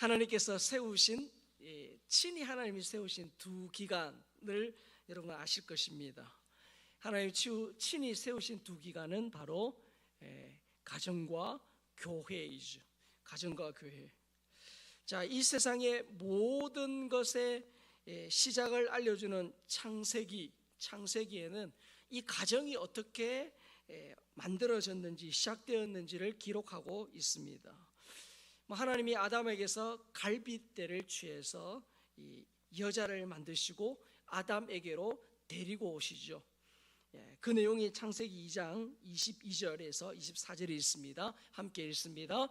하나님께서 세우신, 친히 하나님이 세우신 두 기간을 여러분 아실 것입니다. 하나님이 친히 세우신 두 기간은 바로 가정과 교회이죠. 가정과 교회. 자, 이 세상의 모든 것의 시작을 알려주는 창세기에는 이 가정이 어떻게 만들어졌는지, 시작되었는지를 기록하고 있습니다. 하나님이 아담에게서 갈빗대를 취해서 이 여자를 만드시고 아담에게로 데리고 오시죠. 그 내용이 창세기 2장 22절에서 24절에 있습니다. 함께 읽습니다.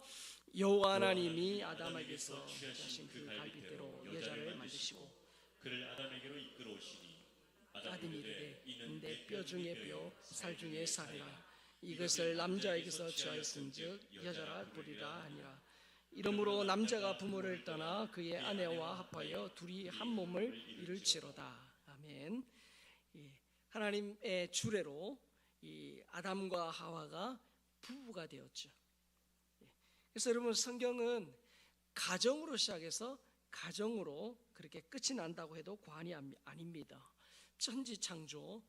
여호와 하나님이 아담에게서 취하신 그 갈빗대로 여자를 만드시고 그를 아담에게로 이끌어오시니 아담이 이르되 이는 내 뼈 중에 뼈, 살 중에 살이라. 이것을 남자에게서 취하였은즉 여자라 부르리라 하니라. 이러므로 남자가 부모를 떠나 그의 아내와 합하여 둘이 한 몸을 이룰지로다. 아멘. 하나님의 주례로 이 아담과 하와가 부부가 되었죠. 그래서 여러분, 성경은 가정으로 시작해서 가정으로 그렇게 끝이 난다고 해도 과언이 아닙니다. 천지창조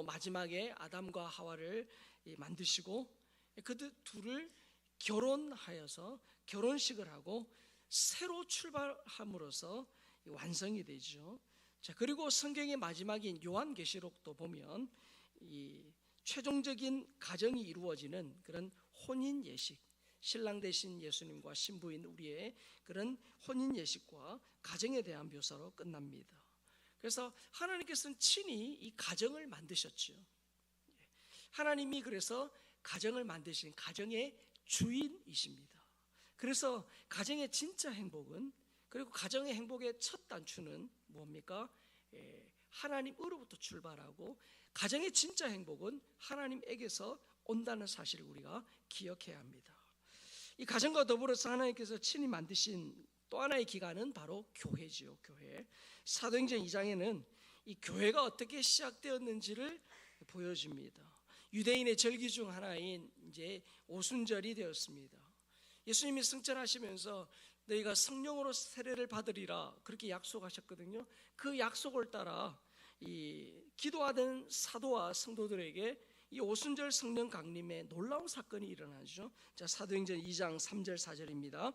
마지막에 아담과 하와를 만드시고 그들 둘을 결혼하여서 결혼식을 하고 새로 출발함으로써 완성이 되죠. 자, 그리고 성경의 마지막인 요한계시록도 보면 이 최종적인 가정이 이루어지는 그런 혼인 예식, 신랑 되신 예수님과 신부인 우리의 그런 혼인 예식과 가정에 대한 묘사로 끝납니다. 그래서 하나님께서는 친히 이 가정을 만드셨죠. 하나님이 그래서 가정을 만드신 가정의 주인이십니다. 그래서 가정의 진짜 행복은, 그리고 가정의 행복의 첫 단추는 뭡니까? 하나님으로부터 출발하고 가정의 진짜 행복은 하나님에게서 온다는 사실을 우리가 기억해야 합니다. 이 가정과 더불어서 하나님께서 친히 만드신 또 하나의 기관은 바로 교회지요. 교회. 사도행전 2장에는 이 교회가 어떻게 시작되었는지를 보여줍니다. 유대인의 절기 중 하나인 이제 오순절이 되었습니다. 예수님이 승천하시면서 너희가 성령으로 세례를 받으리라 그렇게 약속하셨거든요. 그 약속을 따라 이 기도하던 사도와 성도들에게 이 오순절 성령 강림에 놀라운 사건이 일어나죠. 자, 사도행전 2장 3절 4절입니다.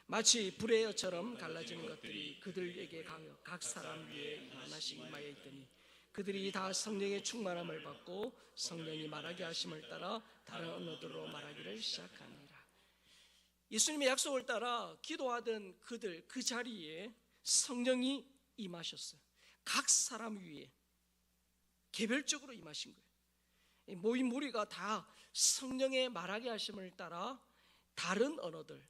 마치 불의 여처럼 갈라지는 것들이 그들에게 각 사람 위에 하나씩 임하여 있더니 그들이 다 성령의 충만함을 받고 성령이 말하게 하심을 따라 다른 언어들로 말하기를 시작하니라. 예수님의 약속을 따라 기도하던 그들 그 자리에 성령이 임하셨어요. 각 사람 위에 개별적으로 임하신 거예요. 모인 무리가 다 성령의 말하게 하심을 따라 다른 언어들,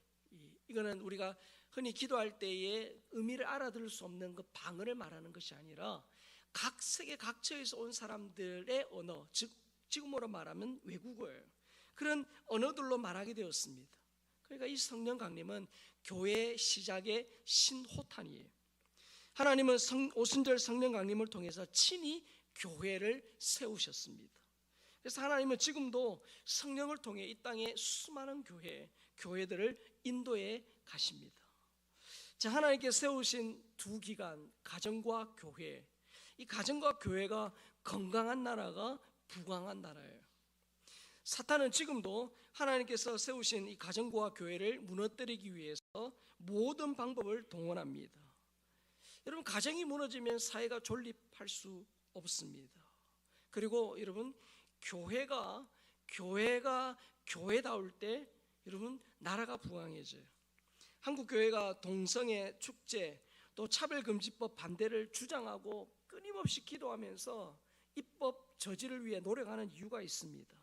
이거는 우리가 흔히 기도할 때에 의미를 알아들을 수 없는 그 방언을 말하는 것이 아니라 각 세계 각처에서 온 사람들의 언어, 즉 지금으로 말하면 외국어예요. 그런 언어들로 말하게 되었습니다. 그러니까 이 성령 강림은 교회의 시작의 신호탄이에요. 하나님은 오순절 성령 강림을 통해서 친히 교회를 세우셨습니다. 그래서 하나님은 지금도 성령을 통해 이 땅에 수많은 교회들을 인도해 가십니다. 자, 하나님께 세우신 두 기관, 가정과 교회. 이 가정과 교회가 건강한 나라가 부강한 나라예요. 사탄은 지금도 하나님께서 세우신 이 가정과 교회를 무너뜨리기 위해서 모든 방법을 동원합니다. 여러분, 가정이 무너지면 사회가 존립할 수 없습니다. 그리고 여러분, 교회가 교회다울 때 여러분 나라가 부강해져요. 한국 교회가 동성애 축제 또 차별금지법 반대를 주장하고 끊임없이 기도하면서 입법 저지를 위해 노력하는 이유가 있습니다.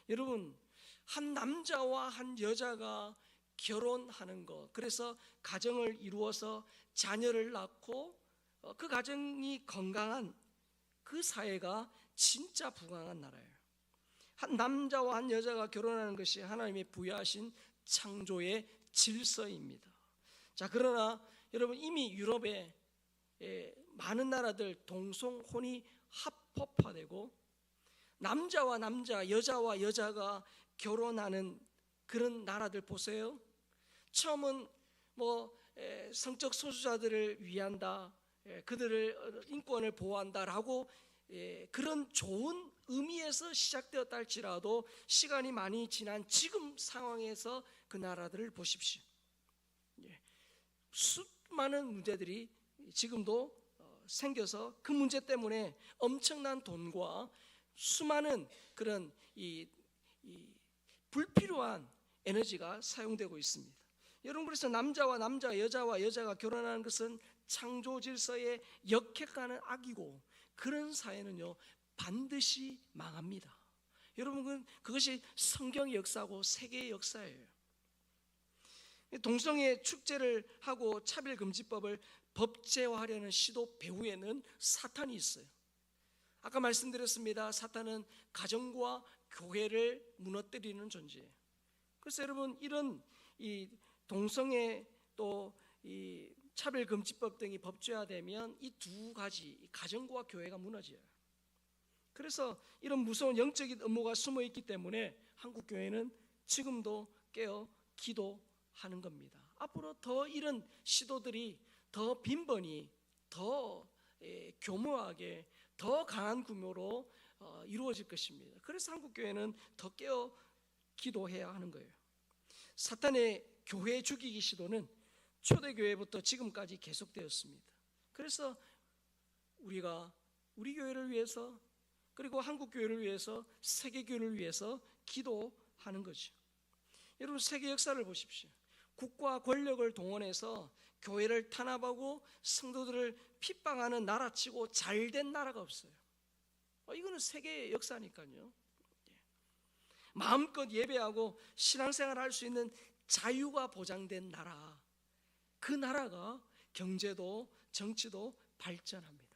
여러분, 한 남자와 한 여자가 결혼하는 것, 그래서 가정을 이루어서 자녀를 낳고 그 가정이 건강한 그 사회가 진짜 부강한 나라예요. 한 남자와 한 여자가 결혼하는 것이 하나님이 부여하신 창조의 질서입니다. 자, 그러나 여러분, 이미 유럽의 많은 나라들 동성혼이 합법화되고 남자와 남자, 여자와 여자가 결혼하는 그런 나라들 보세요. 처음은 성적 소수자들을 위한다, 그들을 인권을 보호한다라고 그런 좋은 의미에서 시작되었다 할지라도 시간이 많이 지난 지금 상황에서 그 나라들을 보십시오. 수많은 문제들이 지금도 생겨서 그 문제 때문에 엄청난 돈과 수많은 그런 이 불필요한 에너지가 사용되고 있습니다. 여러분, 그래서 남자와 남자, 여자와 여자가 결혼하는 것은 창조 질서에 역행하는 악이고, 그런 사회는요 반드시 망합니다. 여러분, 그것이 성경의 역사고 세계의 역사예요. 동성애 축제를 하고 차별금지법을 법제화하려는 시도 배후에는 사탄이 있어요. 아까 말씀드렸습니다. 사탄은 가정과 교회를 무너뜨리는 존재예요. 그래서 여러분, 이런 이 동성애 또 이 차별금지법 등이 법제화되면 이 두 가지, 가정과 교회가 무너져요. 그래서 이런 무서운 영적인 음모가 숨어 있기 때문에 한국 교회는 지금도 깨어 기도하는 겁니다. 앞으로 더 이런 시도들이 더 빈번히, 더 교묘하게, 더 강한 규모로 이루어질 것입니다. 그래서 한국 교회는 더 깨어 기도해야 하는 거예요. 사탄의 교회 죽이기 시도는 초대교회부터 지금까지 계속되었습니다. 그래서 우리가 우리 교회를 위해서, 그리고 한국 교회를 위해서, 세계 교회를 위해서 기도하는 거죠. 여러분, 세계 역사를 보십시오. 국가 권력을 동원해서 교회를 탄압하고 성도들을 핍박하는 나라치고 잘된 나라가 없어요. 이거는 세계의 역사니까요. 마음껏 예배하고 신앙생활을 할 수 있는 자유가 보장된 나라, 그 나라가 경제도 정치도 발전합니다.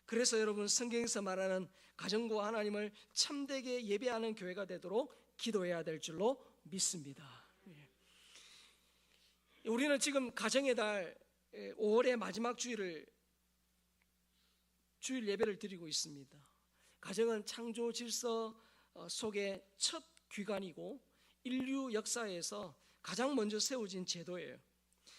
그래서 여러분, 성경에서 말하는 가정과 하나님을 참되게 예배하는 교회가 되도록 기도해야 될 줄로 믿습니다. 우리는 지금 가정의 달 5월의 마지막 주일 예배를 드리고 있습니다. 가정은 창조 질서 속의 첫 기관이고 인류 역사에서 가장 먼저 세워진 제도예요.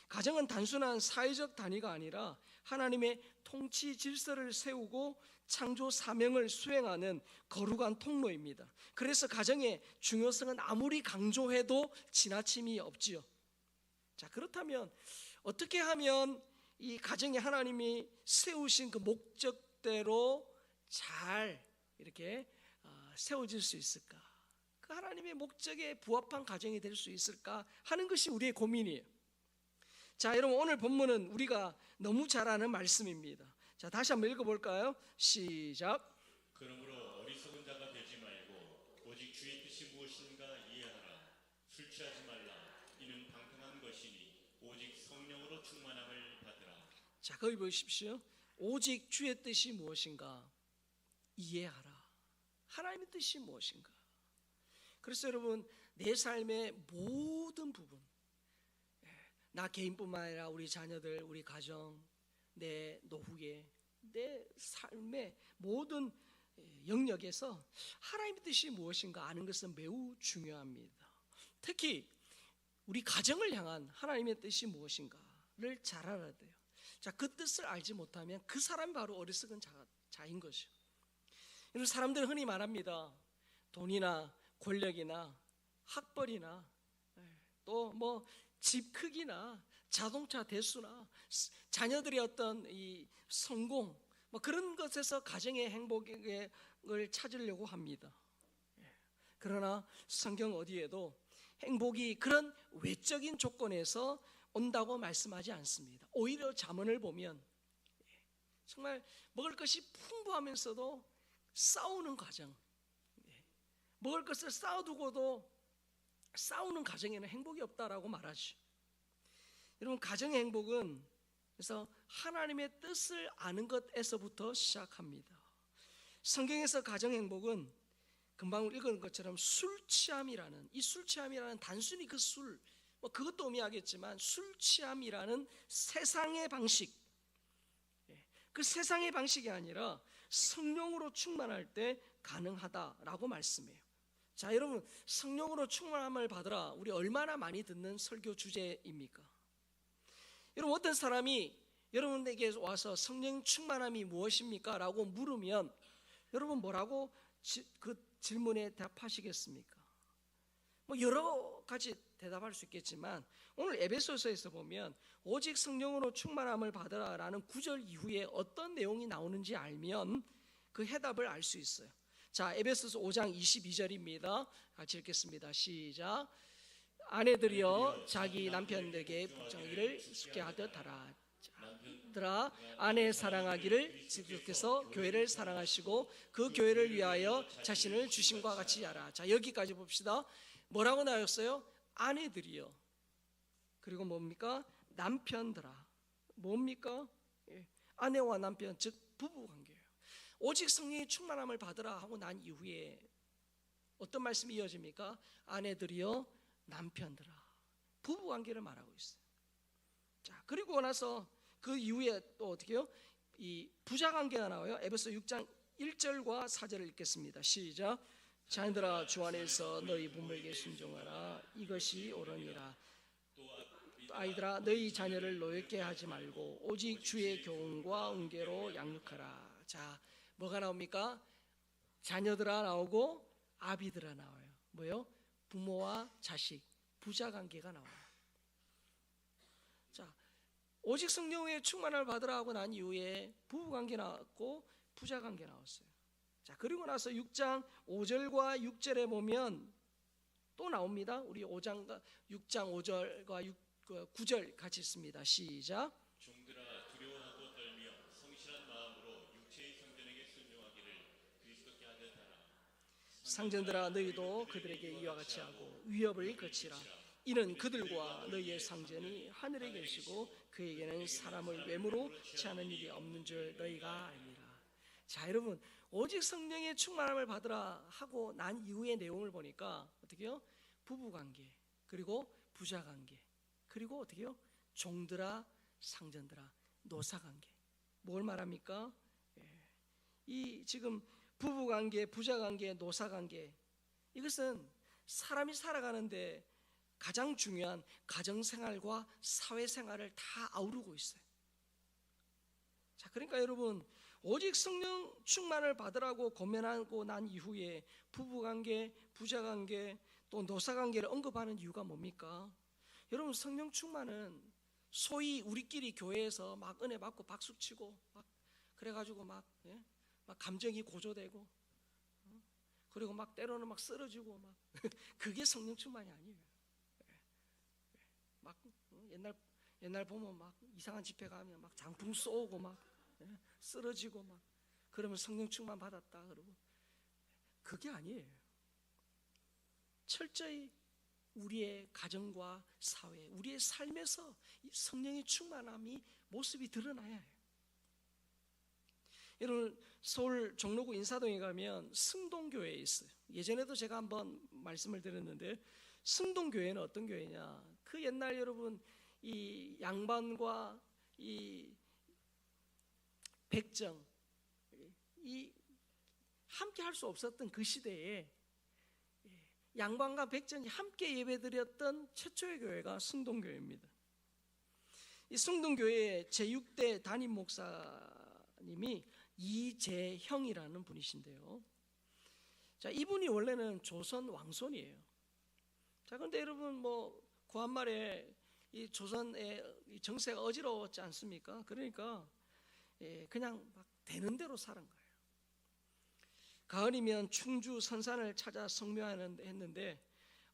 가정은 단순한 사회적 단위가 아니라 하나님의 통치 질서를 세우고 창조 사명을 수행하는 거룩한 통로입니다. 그래서 가정의 중요성은 아무리 강조해도 지나침이 없지요. 자, 그렇다면 어떻게 하면 이 가정에 하나님이 세우신 그 목적대로 잘 이렇게 세워질 수 있을까? 그 하나님의 목적에 부합한 가정이 될 수 있을까 하는 것이 우리의 고민이에요. 자, 여러분, 오늘 본문은 우리가 너무 잘 아는 말씀입니다. 자, 다시 한번 읽어볼까요? 시작. 그러므로 어리석은 자가 되지 말고 오직 주의 뜻이 무엇인가 이해하라. 술 취하지 말라. 이는 방탕한 것이니 오직 성령으로 충만함을 받으라. 자, 거기 보십시오. 오직 주의 뜻이 무엇인가 이해하라. 하나님의 뜻이 무엇인가. 그래서 여러분, 내 삶의 모든 부분, 나 개인뿐만 아니라 우리 자녀들, 우리 가정, 내 노후에, 내 삶의 모든 영역에서 하나님의 뜻이 무엇인가 아는 것은 매우 중요합니다. 특히 우리 가정을 향한 하나님의 뜻이 무엇인가를 잘 알아야 돼요. 자, 그 뜻을 알지 못하면 그 사람이 바로 어리석은 자인 것이요. 이런 사람들은 흔히 말합니다. 돈이나 권력이나 학벌이나 또 뭐 집 크기나 자동차 대수나 자녀들의 어떤 이 성공, 뭐 그런 것에서 가정의 행복을 찾으려고 합니다. 그러나 성경 어디에도 행복이 그런 외적인 조건에서 온다고 말씀하지 않습니다. 오히려 잠언을 보면 정말 먹을 것이 풍부하면서도 싸우는 가정, 먹을 것을 쌓아두고도 싸우는 가정에는 행복이 없다라고 말하죠. 여러분, 가정의 행복은 그래서 하나님의 뜻을 아는 것에서부터 시작합니다. 성경에서 가정 행복은 금방 읽은 것처럼 술 취함이라는, 이 술 취함이라는 단순히 그 술, 그것도 의미하겠지만 술 취함이라는 세상의 방식, 그 세상의 방식이 아니라 성령으로 충만할 때 가능하다라고 말씀해요. 자, 여러분, 성령으로 충만함을 받으라, 우리 얼마나 많이 듣는 설교 주제입니까? 여러분, 어떤 사람이 여러분에게 와서 성령 충만함이 무엇입니까? 라고 물으면 여러분 뭐라고 그 질문에 답하시겠습니까? 뭐 여러 가지 대답할 수 있겠지만 오늘 에베소서에서 보면 오직 성령으로 충만함을 받으라라는 9절 이후에 어떤 내용이 나오는지 알면 그 해답을 알 수 있어요. 자, 에베소서 5장 22절입니다. 같이 읽겠습니다. 시작. 아내들이여 자기 남편에게 복종하기를 쉽게 하듯 하라. 들아 아내 사랑하기를 지속해서 교회를 사랑하시고 그 교회를 위하여 자신을 주심과 같이 하라. 자, 여기까지 봅시다. 뭐라고 나왔어요? 아내들이여. 그리고 뭡니까? 남편들아. 뭡니까? 아내와 남편, 즉 부부관계예요. 오직 성령의 충만함을 받으라 하고 난 이후에 어떤 말씀이 이어집니까? 아내들이여 남편들아. 부부관계를 말하고 있어요. 자, 그리고 나서 그 이후에 또 어떻게 해요? 이 부자관계가 나와요. 에베소 6장 1절과 4절을 읽겠습니다. 시작. 자녀들아 주 안에서 너희 부모에게 순종하라. 이것이 옳으니라. 아이들아 너희 자녀를 노엽게 하지 말고 오직 주의 교훈과 은혜로 양육하라. 자, 뭐가 나옵니까? 자녀들아 나오고 아비들아 나와요. 뭐요? 부모와 자식, 부자관계가 나와요. 자, 오직 성령의 충만을 받으라 하고 난 이후에 부부관계 나왔고 부자관계 나왔어요. 자, 그리고 나서 6장 5절과 6절에 보면 또 나옵니다. 우리 6장 5절과 9절 같이 읽습니다. 시작. 종들아 두려워하고 떨며 성실한 마음으로 육체의 성전에게 순종하기를 그리스도께 하듯 하라. 상전들아 너희도 그들에게 이와 같이 하고 위협을 거치라. 이는 그들과 너희의 상전이 하늘에 계시고 그에게는 사람을 외모로 취하는 일이 없는 줄 너희가 알미라. 자, 여러분, 오직 성령의 충만함을 받으라 하고 난 이후의 내용을 보니까 어떻게 해요? 부부관계, 그리고 부자관계, 그리고 어떻게 해요? 종들아 상전들아 노사관계. 뭘 말합니까? 이 지금 부부관계, 부자관계, 노사관계, 이것은 사람이 살아가는데 가장 중요한 가정생활과 사회생활을 다 아우르고 있어요. 자, 그러니까 여러분, 오직 성령 충만을 받으라고 고면하고 난 이후에 부부관계, 부자관계, 또 노사관계를 언급하는 이유가 뭡니까? 여러분, 성령 충만은 소위 우리끼리 교회에서 막 은혜 받고 박수치고 막 그래가지고 막 감정이 고조되고 그리고 막 때로는 막 쓰러지고 막 그게 성령 충만이 아니에요. 막 옛날 보면 막 이상한 집회 가면 막 장풍 쏘고 막 쓰러지고 막 그러면 성령 충만 받았다 그러고 그게 아니에요. 철저히 우리의 가정과 사회, 우리의 삶에서 성령의 충만함이 모습이 드러나야 해요. 여러분, 서울 종로구 인사동에 가면 승동교회에 있어요. 예전에도 제가 한번 말씀을 드렸는데 승동교회는 어떤 교회냐? 그 옛날 여러분 이 양반과 이 백정 이 함께 할 수 없었던 그 시대에 양반과 백정이 함께 예배드렸던 최초의 교회가 승동교회입니다. 이 승동교회의 제6대 담임 목사님이 이재형이라는 분이신데요. 자, 이분이 원래는 조선 왕손이에요. 자, 그런데 여러분 뭐 구한말에 이 조선의 정세가 어지러웠지 않습니까? 그러니까 그냥 막 되는 대로 사는 거예요. 가을이면 충주 선산을 찾아 성묘했는데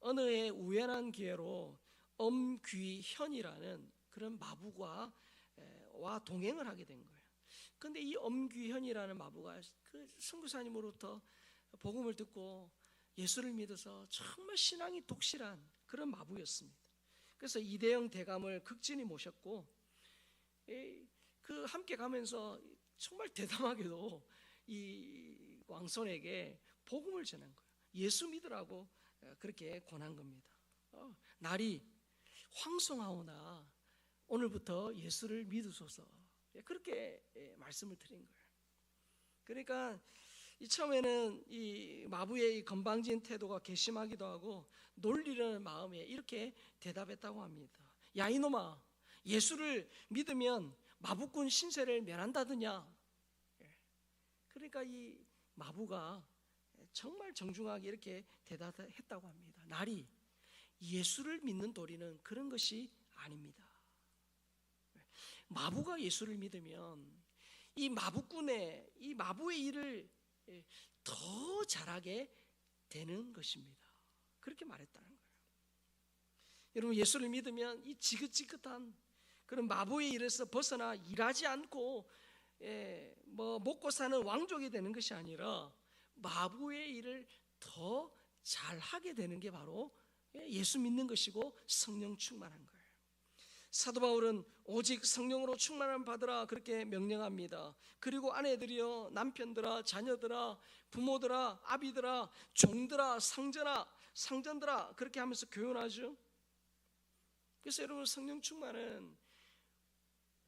어느 해 우연한 기회로 엄귀현이라는 그런 마부와 동행을 하게 된 거예요. 그런데 이 엄귀현이라는 마부가 그 선교사님으로부터 복음을 듣고 예수를 믿어서 정말 신앙이 독실한 그런 마부였습니다. 그래서 이대영 대감을 극진히 모셨고 그 함께 가면서 정말 대담하게도 이 왕손에게 복음을 전한 거예요. 예수 믿으라고 그렇게 권한 겁니다. 날이 황송하오나 오늘부터 예수를 믿으소서 그렇게 말씀을 드린 거예요. 그러니까 처음에는 이 마부의 이 건방진 태도가 괘씸하기도 하고 놀리려는 마음에 이렇게 대답했다고 합니다. 야 이놈아, 예수를 믿으면 마부꾼 신세를 면한다더냐. 그러니까 이 마부가 정말 정중하게 이렇게 대답했다고 합니다. 나리, 예수를 믿는 도리는 그런 것이 아닙니다. 마부가 예수를 믿으면 이 마부꾼의, 이 마부의 일을 더 잘하게 되는 것입니다. 그렇게 말했다는 거예요. 여러분, 예수를 믿으면 이 지긋지긋한 그런 마부의 일에서 벗어나 일하지 않고 뭐 먹고 사는 왕족이 되는 것이 아니라 마부의 일을 더 잘하게 되는 게 바로 예수 믿는 것이고 성령 충만한 거예요. 사도 바울은 오직 성령으로 충만함 받으라 그렇게 명령합니다. 그리고 아내들이여, 남편들아, 자녀들아, 부모들아, 아비들아, 종들아, 상전들아 그렇게 하면서 교훈하죠. 그래서 여러분, 성령 충만은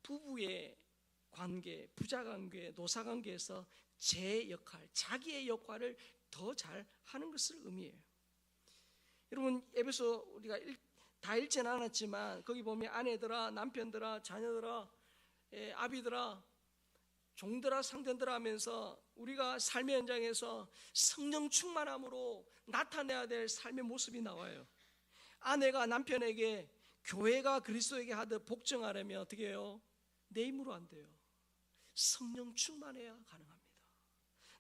부부의 관계, 부자관계, 노사관계에서 제 역할, 자기의 역할을 더 잘 하는 것을 의미해요. 여러분, 에베소 우리가 다 읽지는 않았지만 거기 보면 아내들아, 남편들아, 자녀들아, 아비들아, 종들아, 상전들아 하면서 우리가 삶의 현장에서 성령 충만함으로 나타내야 될 삶의 모습이 나와요. 아내가 남편에게 교회가 그리스도에게 하듯 복종하려면 어떻게 해요? 내 힘으로 안 돼요. 성령 충만해야 가능합니다.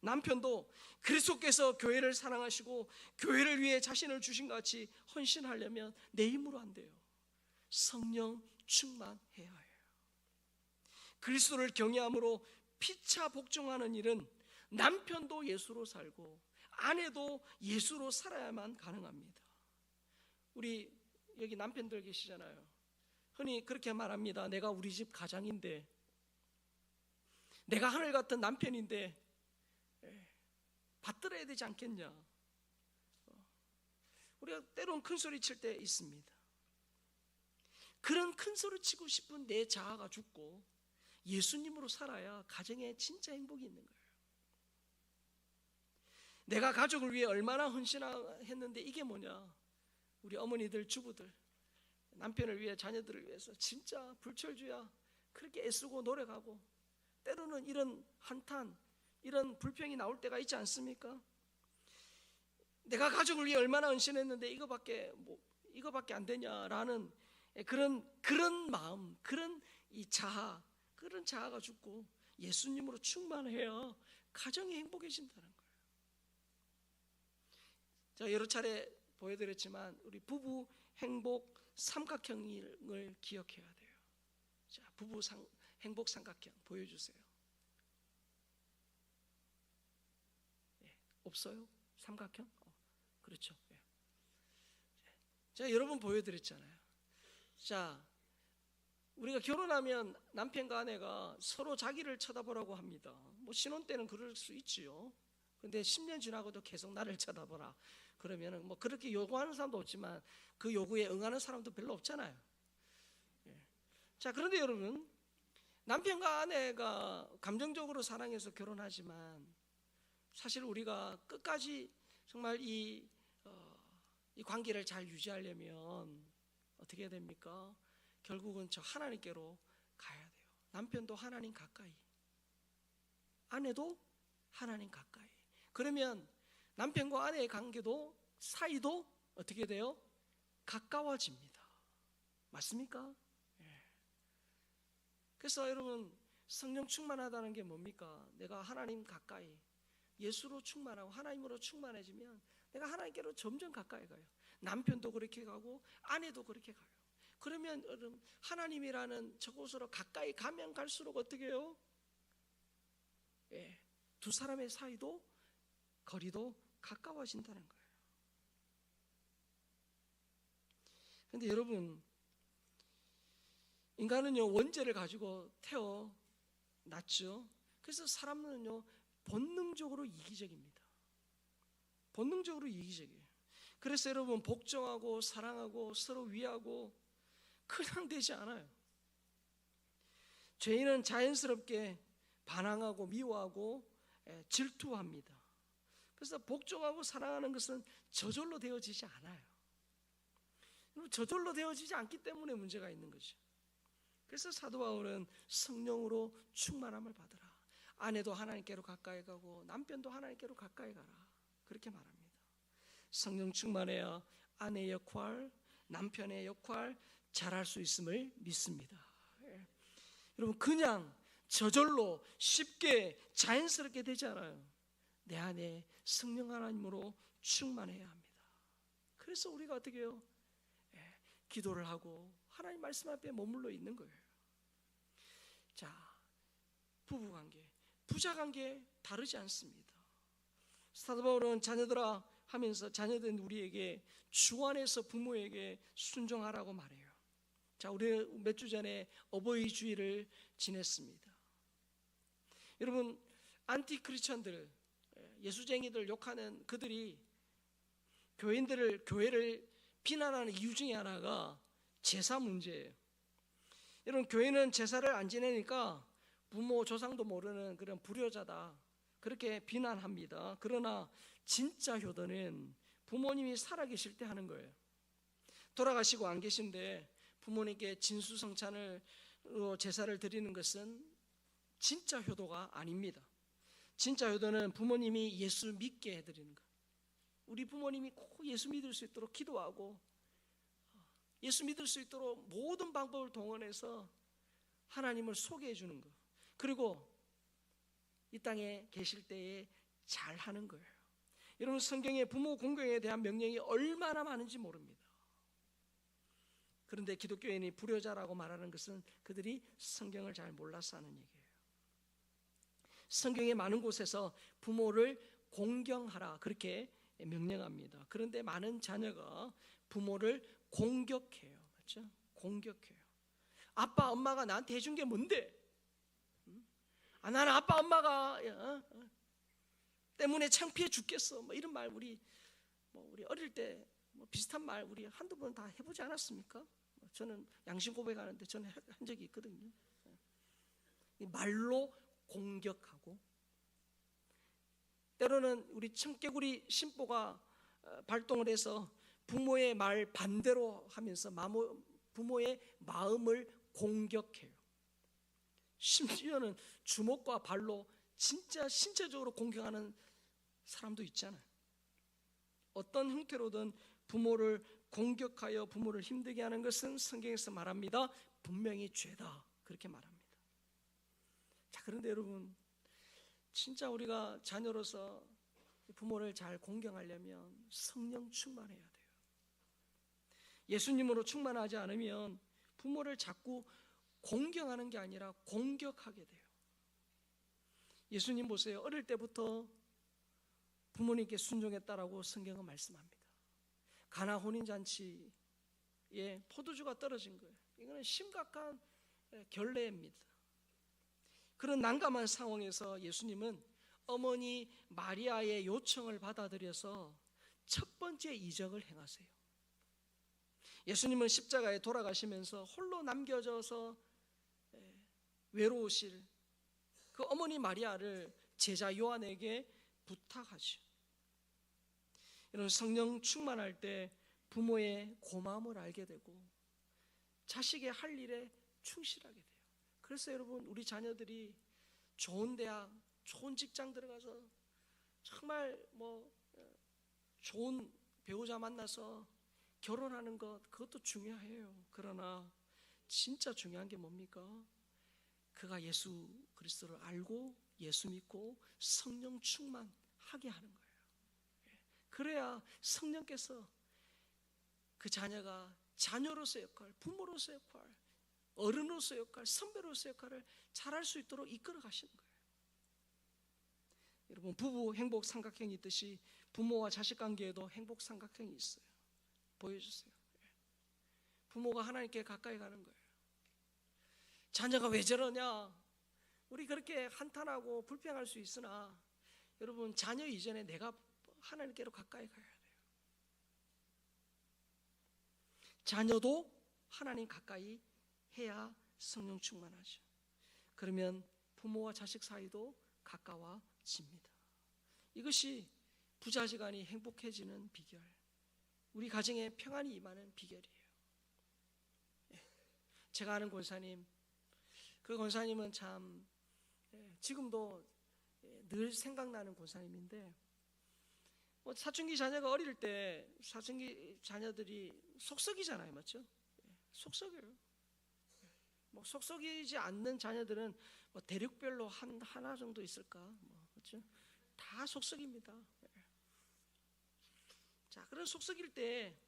남편도 그리스도께서 교회를 사랑하시고 교회를 위해 자신을 주신 것 같이 헌신하려면 내 힘으로 안 돼요. 성령 충만해야 해요. 그리스도를 경외함으로 피차 복종하는 일은 남편도 예수로 살고 아내도 예수로 살아야만 가능합니다. 우리 여기 남편들 계시잖아요. 흔히 그렇게 말합니다. 내가 우리 집 가장인데, 내가 하늘 같은 남편인데 받들어야 되지 않겠냐. 우리가 때론 큰 소리 칠 때 있습니다. 그런 큰 소리 치고 싶은 내 자아가 죽고 예수님으로 살아야 가정에 진짜 행복이 있는 거예요. 내가 가족을 위해 얼마나 헌신했는데 이게 뭐냐. 우리 어머니들, 주부들, 남편을 위해, 자녀들을 위해서 진짜 불철주야 그렇게 애쓰고 노력하고 때로는 이런 한탄, 이런 불평이 나올 때가 있지 않습니까? 내가 가족을 위해 얼마나 헌신했는데 이거밖에 안 되냐라는 그런 마음, 그런 자아가 죽고 예수님으로 충만해야 가정이 행복해진다는 거예요. 제가 여러 차례 보여드렸지만 우리 부부 행복 삼각형을 기억해야 돼요. 자, 부부 행복 삼각형 보여주세요. 없어요? 삼각형? 그렇죠. 제가 여러 번 보여드렸잖아요. 자, 우리가 결혼하면 남편과 아내가 서로 자기를 쳐다보라고 합니다. 뭐 신혼 때는 그럴 수 있지요. 근데 10년 지나고도 계속 나를 쳐다보라 그러면은 뭐 그렇게 요구하는 사람도 없지만 그 요구에 응하는 사람도 별로 없잖아요. 자, 그런데 여러분, 남편과 아내가 감정적으로 사랑해서 결혼하지만 사실 우리가 끝까지 정말 이 관계를 잘 유지하려면 어떻게 해야 됩니까? 결국은 저 하나님께로 가야 돼요. 남편도 하나님 가까이, 아내도 하나님 가까이. 그러면 남편과 아내의 관계도, 사이도 어떻게 돼요? 가까워집니다. 맞습니까? 그래서 여러분, 성령 충만하다는 게 뭡니까? 내가 하나님 가까이, 예수로 충만하고 하나님으로 충만해지면 내가 하나님께로 점점 가까이 가요. 남편도 그렇게 가고 아내도 그렇게 가요. 그러면 여러분, 하나님이라는 저곳으로 가까이 가면 갈수록 어떻게 해요? 두 사람의 사이도, 거리도 가까워진다는 거예요. 그런데 여러분, 인간은요 원죄를 가지고 태어났죠. 그래서 사람은요 본능적으로 이기적입니다. 본능적으로 이기적이에요. 그래서 여러분, 복종하고 사랑하고 서로 위하고 그냥 되지 않아요. 죄인은 자연스럽게 반항하고 미워하고 질투합니다. 그래서 복종하고 사랑하는 것은 저절로 되어지지 않아요. 저절로 되어지지 않기 때문에 문제가 있는 거죠. 그래서 사도 바울은 성령으로 충만함을 받으라. 아내도 하나님께로 가까이 가고 남편도 하나님께로 가까이 가라. 그렇게 말합니다. 성령 충만해야 아내의 역할, 남편의 역할 잘할 수 있음을 믿습니다. 여러분, 그냥 저절로 쉽게 자연스럽게 되지 않아요. 내 안에 성령 하나님으로 충만해야 합니다. 그래서 우리가 어떻게 해요? 기도를 하고 하나님 말씀 앞에 머물러 있는 거예요. 자, 부부관계, 부자관계 다르지 않습니다. 사도 바울은 자녀들아 하면서 자녀된 우리에게 주 안에서 부모에게 순종하라고 말해요. 자, 우리 몇 주 전에 어버이 주일을 지냈습니다. 여러분, 안티크리스천들, 예수쟁이들 욕하는 그들이 교회를 비난하는 이유 중에 하나가 제사 문제예요. 여러분, 교회는 제사를 안 지내니까 부모 조상도 모르는 그런 불효자다, 그렇게 비난합니다. 그러나 진짜 효도는 부모님이 살아계실 때 하는 거예요. 돌아가시고 안 계신데 부모님께 진수성찬으로 제사를 드리는 것은 진짜 효도가 아닙니다. 진짜 효도는 부모님이 예수 믿게 해드리는 것. 우리 부모님이 꼭 예수 믿을 수 있도록 기도하고 예수 믿을 수 있도록 모든 방법을 동원해서 하나님을 소개해 주는 것. 그리고 이 땅에 계실 때에 잘하는 거예요. 여러분, 성경에 부모 공경에 대한 명령이 얼마나 많은지 모릅니다. 그런데 기독교인이 불효자라고 말하는 것은 그들이 성경을 잘 몰라서 하는 얘기예요. 성경의 많은 곳에서 부모를 공경하라 그렇게 명령합니다. 그런데 많은 자녀가 부모를 공격해요. 맞죠? 공격해요. 아빠 엄마가 나한테 해준 게 뭔데? 나는 아빠 엄마가 때문에 창피해 죽겠어. 뭐 이런 말 우리 어릴 때 비슷한 말 우리 한두 번 다 해보지 않았습니까? 저는 양심 고백하는데 저는 한 적이 있거든요. 말로 공격하고, 때로는 우리 청개구리 심보가 발동을 해서 부모의 말 반대로 하면서 부모의 마음을 공격해요. 심지어는 주먹과 발로 진짜 신체적으로 공격하는 사람도 있잖아요. 어떤 형태로든 부모를 공격하여 부모를 힘들게 하는 것은 성경에서 말합니다. 분명히 죄다. 그렇게 말합니다. 자, 그런데 여러분, 진짜 우리가 자녀로서 부모를 잘 공경하려면 성령 충만해야 돼요. 예수님으로 충만하지 않으면 부모를 자꾸 공경하는 게 아니라 공격하게 돼요. 예수님 보세요. 어릴 때부터 부모님께 순종했다라고 성경은 말씀합니다. 가나 혼인잔치에 포도주가 떨어진 거예요. 이거는 심각한 결례입니다. 그런 난감한 상황에서 예수님은 어머니 마리아의 요청을 받아들여서 첫 번째 이적을 행하세요. 예수님은 십자가에 돌아가시면서 홀로 남겨져서 외로우실 그 어머니 마리아를 제자 요한에게 부탁하죠. 이런 성령 충만할 때 부모의 고마움을 알게 되고 자식의 할 일에 충실하게 돼요. 그래서 여러분, 우리 자녀들이 좋은 대학, 좋은 직장 들어가서 정말 좋은 배우자 만나서 결혼하는 것, 그것도 중요해요. 그러나 진짜 중요한 게 뭡니까? 그가 예수 그리스도를 알고 예수 믿고 성령 충만하게 하는 거예요. 그래야 성령께서 그 자녀가 자녀로서의 역할, 부모로서의 역할, 어른으로서의 역할, 선배로서의 역할을 잘할 수 있도록 이끌어 가시는 거예요. 여러분, 부부 행복 삼각형이 있듯이 부모와 자식 관계에도 행복 삼각형이 있어요. 보여주세요. 부모가 하나님께 가까이 가는 거예요. 자녀가 왜 저러냐? 우리 그렇게 한탄하고 불평할 수 있으나 여러분, 자녀 이전에 내가 하나님께로 가까이 가야 돼요. 자녀도 하나님 가까이 해야 성령 충만하죠. 그러면 부모와 자식 사이도 가까워집니다. 이것이 부자지간이 행복해지는 비결, 우리 가정에 평안이 임하는 비결이에요. 제가 아는 권사님 그 권사님은 참 지금도 늘 생각나는 권사님인데, 사춘기 자녀가 어릴 때 사춘기 자녀들이 속썩이잖아요, 맞죠? 속썩여요. 속썩이지 않는 자녀들은 대륙별로 하나 정도 있을까, 그렇죠? 다 속썩입니다. 자, 그런 속썩일 때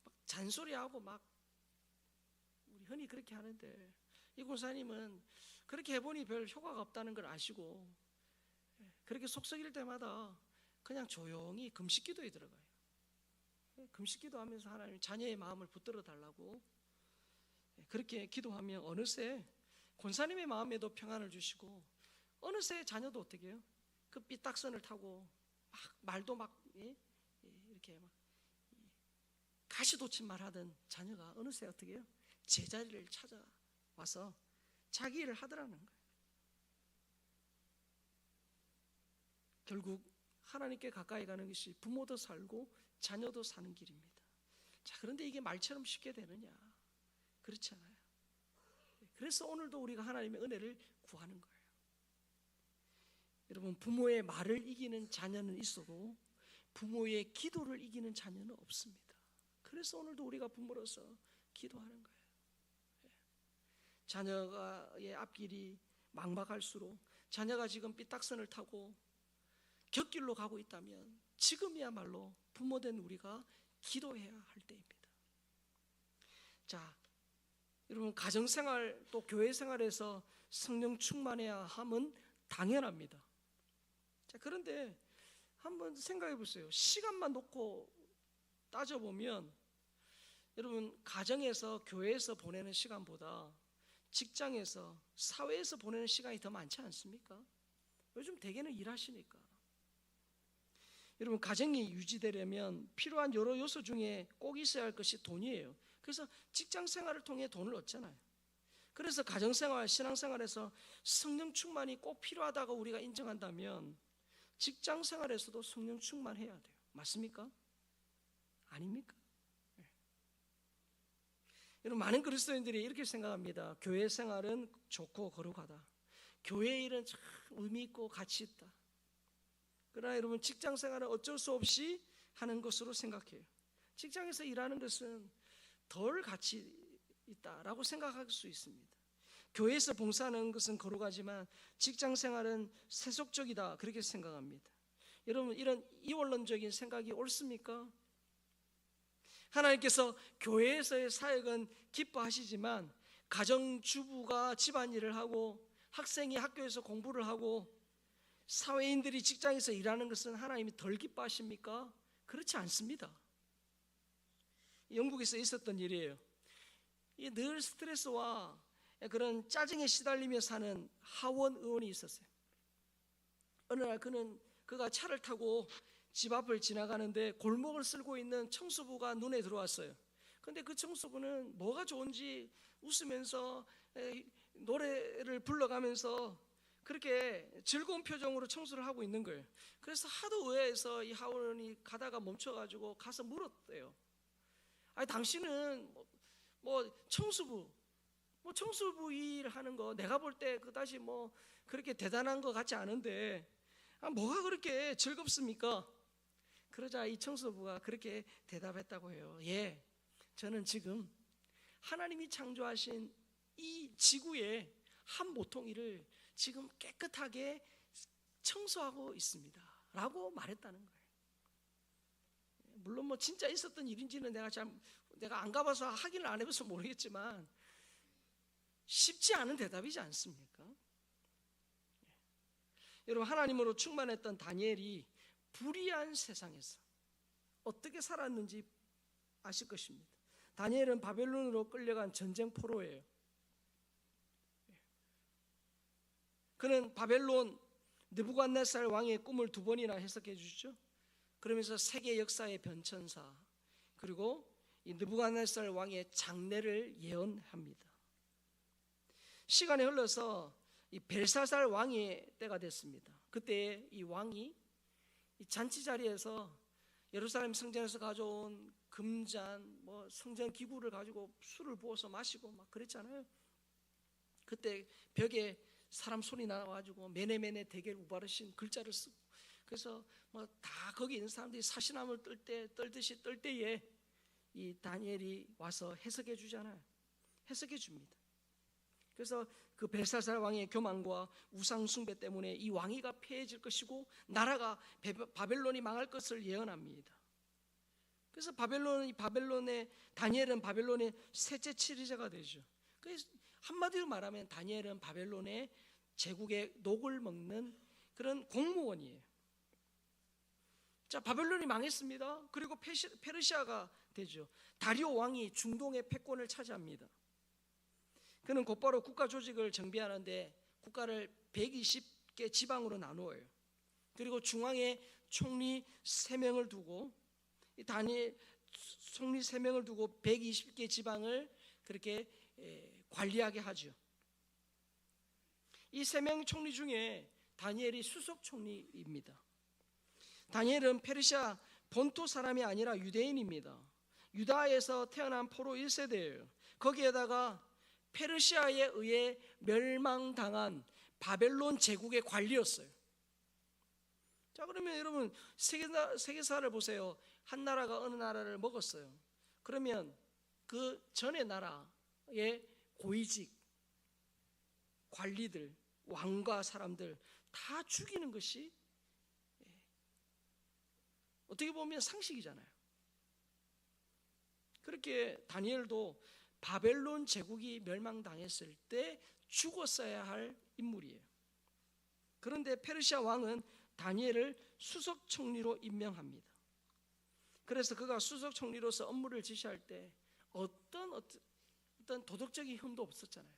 막 잔소리하고 막 우리 흔히 그렇게 하는데, 이 권사님은 그렇게 해보니 별 효과가 없다는 걸 아시고 그렇게 속썩일 때마다 그냥 조용히 금식기도에 들어가요. 금식기도하면서 하나님 자녀의 마음을 붙들어 달라고 그렇게 기도하면 어느새 권사님의 마음에도 평안을 주시고, 어느새 자녀도 어떻게 해요? 그 삐딱선을 타고 막 말도 막 이렇게 막 가시돋친 말하던 자녀가 어느새 어떻게 해요? 제자리를 찾아와서 자기 일을 하더라는 거예요. 결국 하나님께 가까이 가는 것이 부모도 살고 자녀도 사는 길입니다. 자, 그런데 이게 말처럼 쉽게 되느냐? 그렇지 않아요. 그래서 오늘도 우리가 하나님의 은혜를 구하는 거예요. 여러분, 부모의 말을 이기는 자녀는 있어도 부모의 기도를 이기는 자녀는 없습니다. 그래서 오늘도 우리가 부모로서 기도하는 거예요. 자녀의 앞길이 막막할수록, 자녀가 지금 삐딱선을 타고 곁길로 가고 있다면 지금이야말로 부모된 우리가 기도해야 할 때입니다. 자, 여러분, 가정생활 또 교회생활에서 성령 충만해야 함은 당연합니다. 자, 그런데 한번 생각해 보세요. 시간만 놓고 따져보면 여러분, 가정에서 교회에서 보내는 시간보다 직장에서 사회에서 보내는 시간이 더 많지 않습니까? 요즘 대개는 일하시니까. 여러분, 가정이 유지되려면 필요한 여러 요소 중에 꼭 있어야 할 것이 돈이에요. 그래서 직장 생활을 통해 돈을 얻잖아요. 그래서 가정생활, 신앙생활에서 성령 충만이 꼭 필요하다고 우리가 인정한다면 직장 생활에서도 성령 충만해야 돼요. 맞습니까? 아닙니까? 네. 여러분, 많은 그리스도인들이 이렇게 생각합니다. 교회 생활은 좋고 거룩하다. 교회 일은 참 의미 있고 가치 있다. 그러나 여러분, 직장 생활은 어쩔 수 없이 하는 것으로 생각해요. 직장에서 일하는 것은 덜 가치 있다라고 생각할 수 있습니다. 교회에서 봉사하는 것은 거룩하지만 직장 생활은 세속적이다, 그렇게 생각합니다. 여러분, 이런 이원론적인 생각이 옳습니까? 하나님께서 교회에서의 사역은 기뻐하시지만 가정주부가 집안일을 하고 학생이 학교에서 공부를 하고 사회인들이 직장에서 일하는 것은 하나님이 덜 기뻐하십니까? 그렇지 않습니다. 영국에서 있었던 일이에요. 늘 스트레스와 그런 짜증에 시달리며 사는 하원 의원이 있었어요. 어느 날 그가 차를 타고 집 앞을 지나가는데 골목을 쓸고 있는 청소부가 눈에 들어왔어요. 그런데 그 청소부는 뭐가 좋은지 웃으면서 노래를 불러가면서 그렇게 즐거운 표정으로 청소를 하고 있는 거예요. 그래서 하도 의아해서 이 하원이 가다가 멈춰가지고 가서 물었대요. 아니, 당신은 청소부 일 하는 거 내가 볼 때 그다지 그렇게 대단한 것 같지 않은데 뭐가 그렇게 즐겁습니까? 그러자 이 청소부가 그렇게 대답했다고 해요. 예, 저는 지금 하나님이 창조하신 이 지구의 한 모퉁이를 지금 깨끗하게 청소하고 있습니다 라고 말했다는 거예요. 물론 진짜 있었던 일인지는 내가 안 가봐서 확인을 안 해봐서 모르겠지만 쉽지 않은 대답이지 않습니까? 여러분, 하나님으로 충만했던 다니엘이 불의한 세상에서 어떻게 살았는지 아실 것입니다. 다니엘은 바벨론으로 끌려간 전쟁 포로예요. 그는 바벨론 느부갓네살 왕의 꿈을 2번이나 해석해 주시죠. 그러면서 세계 역사의 변천사, 그리고 이 느부갓네살 왕의 장래를 예언합니다. 시간이 흘러서 이 벨사살 왕의 때가 됐습니다. 그때 이 왕이 이 잔치 자리에서 예루살렘 성전에서 가져온 금잔, 성전 기구를 가지고 술을 부어서 마시고 막 그랬잖아요. 그때 벽에 사람 손이 나와가지고 메네메네 대겔 우바르신 글자를 쓰고, 그래서 뭐 다 거기 있는 사람들이 사시나무를 떨듯이 떨 때에 이 다니엘이 와서 해석해 주잖아요. 해석해 줍니다. 그래서 그 벨사살 왕의 교만과 우상 숭배 때문에 이 왕위가 폐해질 것이고 나라가 바벨론이 망할 것을 예언합니다. 그래서 다니엘은 바벨론의 셋째 치리자가 되죠. 그래서 한마디로 말하면 다니엘은 바벨론의 제국의 녹을 먹는 그런 공무원이에요. 자, 바벨론이 망했습니다. 그리고 페르시아가 되죠. 다리오 왕이 중동의 패권을 차지합니다. 그는 곧바로 국가 조직을 정비하는데 국가를 120개 지방으로 나누어요. 그리고 중앙에 총리 3명을 두고, 다니엘 총리 3명을 두고 120개 지방을 그렇게 관리하게 하죠. 이 3명 총리 중에 다니엘이 수석 총리입니다. 다니엘은 페르시아 본토 사람이 아니라 유대인입니다. 유다에서 태어난 포로 1세대예요. 거기에다가 페르시아에 의해 멸망당한 바벨론 제국의 관리였어요. 자, 그러면 여러분 세계사를 보세요. 한 나라가 어느 나라를 먹었어요. 그러면 그 전의 나라의 고위직 관리들, 왕과 사람들 다 죽이는 것이 어떻게 보면 상식이잖아요. 그렇게 다니엘도 바벨론 제국이 멸망당했을 때 죽었어야 할 인물이에요. 그런데 페르시아 왕은 다니엘을 수석 총리로 임명합니다. 그래서 그가 수석 총리로서 업무를 지시할 때 어떤 도덕적인 흠도 없었잖아요.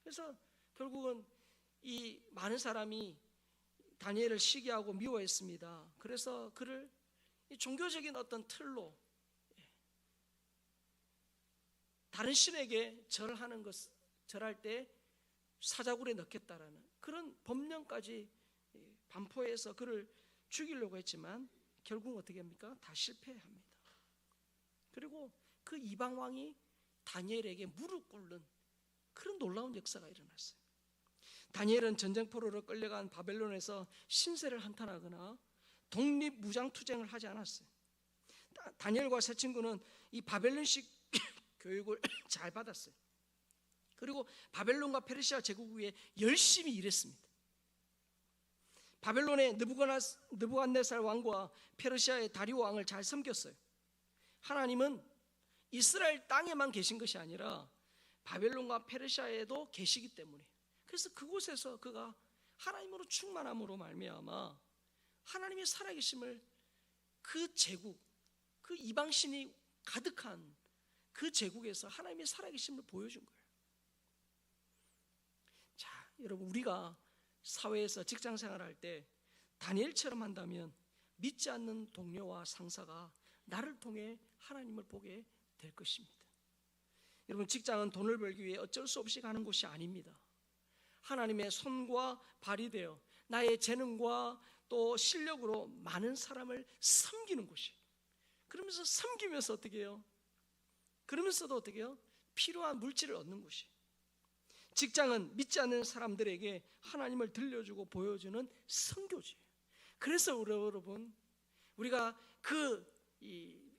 그래서 결국은 이 많은 사람이 다니엘을 시기하고 미워했습니다. 그래서 그를 이 종교적인 어떤 틀로 다른 신에게 절할 때 사자굴에 넣겠다라는 그런 법령까지 반포해서 그를 죽이려고 했지만 결국 어떻게 합니까? 다 실패합니다. 그리고 그 이방 왕이 다니엘에게 무릎 꿇는 그런 놀라운 역사가 일어났어요. 다니엘은 전쟁포로로 끌려간 바벨론에서 신세를 한탄하거나 독립무장투쟁을 하지 않았어요. 다니엘과 세 친구는 이 바벨론식 교육을 잘 받았어요. 그리고 바벨론과 페르시아 제국 위에 열심히 일했습니다. 바벨론의 느부갓네살 왕과 페르시아의 다리오 왕을 잘 섬겼어요. 하나님은 이스라엘 땅에만 계신 것이 아니라 바벨론과 페르시아에도 계시기 때문에, 그래서 그곳에서 그가 하나님으로 충만함으로 말미암아 하나님의 살아계심을, 그 제국, 그 이방신이 가득한 그 제국에서 하나님의 살아계심을 보여준 거예요. 자, 여러분, 우리가 사회에서 직장 생활할 때 다니엘처럼 한다면 믿지 않는 동료와 상사가 나를 통해 하나님을 보게 될 것입니다. 여러분, 직장은 돈을 벌기 위해 어쩔 수 없이 가는 곳이 아닙니다. 하나님의 손과 발이 되어 나의 재능과 또 실력으로 많은 사람을 섬기는 곳이, 그러면서 섬기면서 어떻게 해요? 그러면서도 어떻게 해요? 필요한 물질을 얻는 곳이. 직장은 믿지 않는 사람들에게 하나님을 들려주고 보여주는 선교지예요. 그래서 여러분, 우리가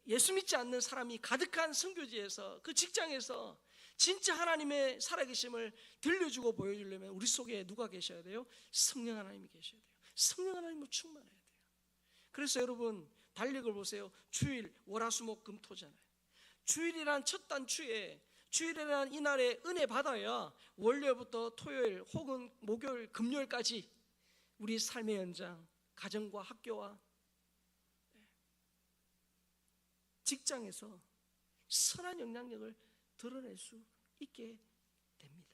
예수 믿지 않는 사람이 가득한 선교지에서, 그 직장에서 진짜 하나님의 살아계심을 들려주고 보여주려면 우리 속에 누가 계셔야 돼요? 성령 하나님이 계셔야 돼요. 성령 하나님을 충만해야 돼요. 그래서 여러분, 달력을 보세요. 주일, 월화수목금토잖아요. 주일이란 첫 단추에, 주일이란 이날에 은혜 받아야 월요일부터 토요일 혹은 목요일, 금요일까지 우리 삶의 현장, 가정과 학교와 직장에서 선한 영향력을 드러낼 수 있게 됩니다.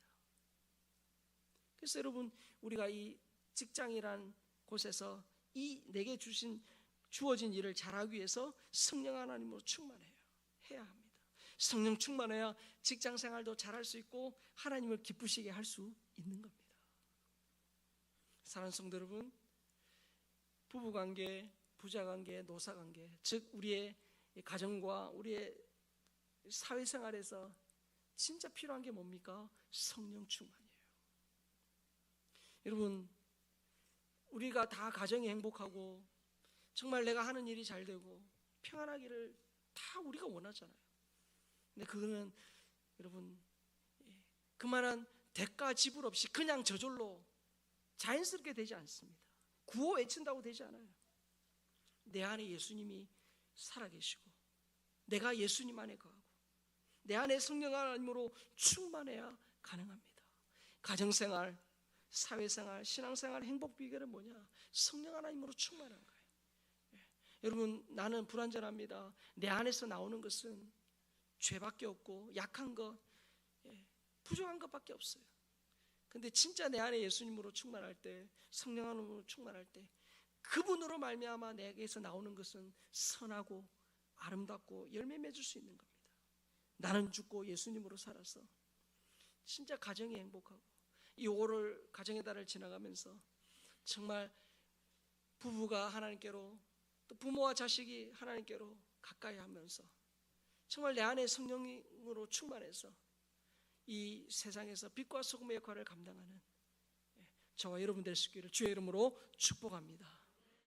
그래서 여러분, 우리가 이 직장이란 곳에서 이 내게 주어진 일을 잘하기 위해서 성령 하나님으로 해야 합니다. 성령 충만해야 직장 생활도 잘할 수 있고 하나님을 기쁘시게 할 수 있는 겁니다. 사랑하는 성도 여러분, 부부관계, 부자관계, 노사관계, 즉 우리의 가정과 우리의 사회생활에서 진짜 필요한 게 뭡니까? 성령 충만이에요. 여러분, 우리가 다 가정이 행복하고 정말 내가 하는 일이 잘 되고 평안하기를 다 우리가 원하잖아요. 근데 그거는 여러분 그만한 대가 지불 없이 그냥 저절로 자연스럽게 되지 않습니다. 구호 외친다고 되지 않아요. 내 안에 예수님이 살아계시고 내가 예수님 안에 거하고 내 안에 성령 하나님으로 충만해야 가능합니다. 가정생활, 사회생활, 신앙생활 행복 비결은 뭐냐? 성령 하나님으로 충만한 거예요. 여러분, 나는 불완전합니다. 내 안에서 나오는 것은 죄밖에 없고 약한 것, 부족한 것밖에 없어요. 근데 진짜 내 안에 예수님으로 충만할 때, 성령 하나님으로 충만할 때 그분으로 말미암아 내게서 나오는 것은 선하고 아름답고 열매 맺을 수 있는 겁니다. 나는 죽고 예수님으로 살아서 진짜 가정이 행복하고 이 5월 가정의 달을 지나가면서 정말 부부가 하나님께로 또 부모와 자식이 하나님께로 가까이 하면서 정말 내 안에 성령으로 충만해서 이 세상에서 빛과 소금의 역할을 감당하는 저와 여러분 될 수 있기를 주의 이름으로 축복합니다.